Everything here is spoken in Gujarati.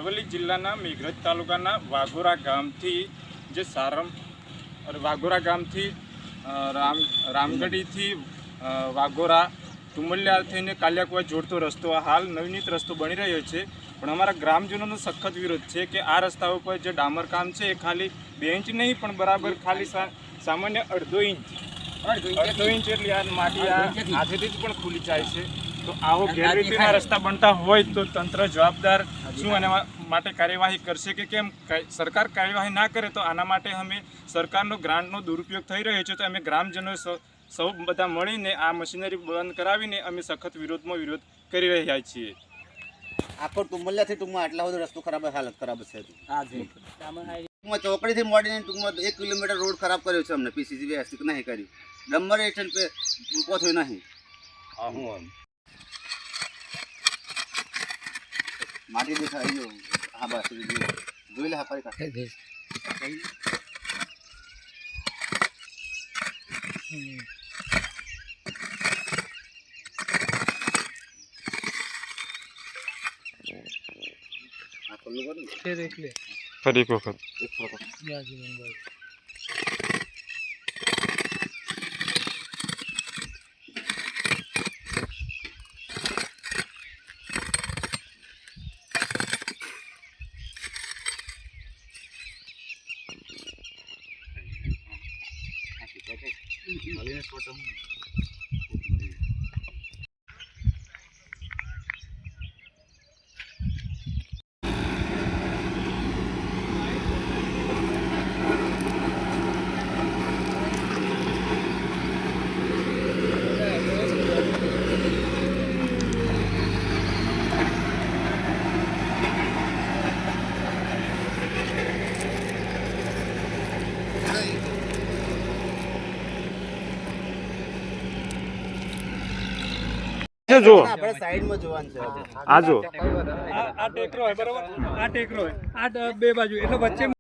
અરવલ્લી જિલ્લાના મેઘરજ તાલુકાના વાઘોરા ગામથી જે વાઘોરા ગામથી રામગઢીથી વાઘોરા તુમલિયા થઈને કાલિયાકુવા જોડતો રસ્તો હાલ નવીનીત રસ્તો બની રહ્યો છે, પણ અમારા ગ્રામજનોનો સખત વિરોધ છે કે આ રસ્તા ઉપર જે ડામર કામ છે એ ખાલી 2 ઇંચ નહીં પણ બરાબર ખાલી સામાન્ય અડધો ઇંચ એટલી આ માટી હાથેથી જ પણ ખુલી જાય છે। તો આવો ગેરરીતિના રસ્તા બનતા હોય તો તંત્ર જવાબદાર શું આના માટે કાર્યવાહી કરશે કે કેમ? સરકાર કાર્યવાહી ના કરે તો આના માટે અમે સરકારનો ગ્રાન્ટનો દુરુપયોગ થઈ રહ્યો છે, તો અમે ગ્રામજનો સૌ બધા મળીને આ મશીનરી બંધ કરાવીને અમે સખત વિરોધ કરી રહ્યા છીએ। આખો તુમલિયાથી ટૂંકમાં આટલા બધો રસ્તો ખરાબ હાલત ખરાબ છે। ટૂંકમાં ચોકડીથી મોડીને ટૂંકમાં 1 કિલોમીટર રોડ ખરાબ કર્યો છે અમને પીસીસી વ્યવસ્થિત નહીં કરી, ડમ્બર એક્શન પે પહોંચ્યો નહીં। માટી દેખાઈ ગયો, હા બસ જોઈ લે, હા ફરી કાઢ ફરી એક વખત જો આપણે સાઈડમાં જોવાનું છે। આ જો આ ટેકરો હોય બરોબર, આ ટેકરો હોય, આ બે બાજુ એટલે વચ્ચે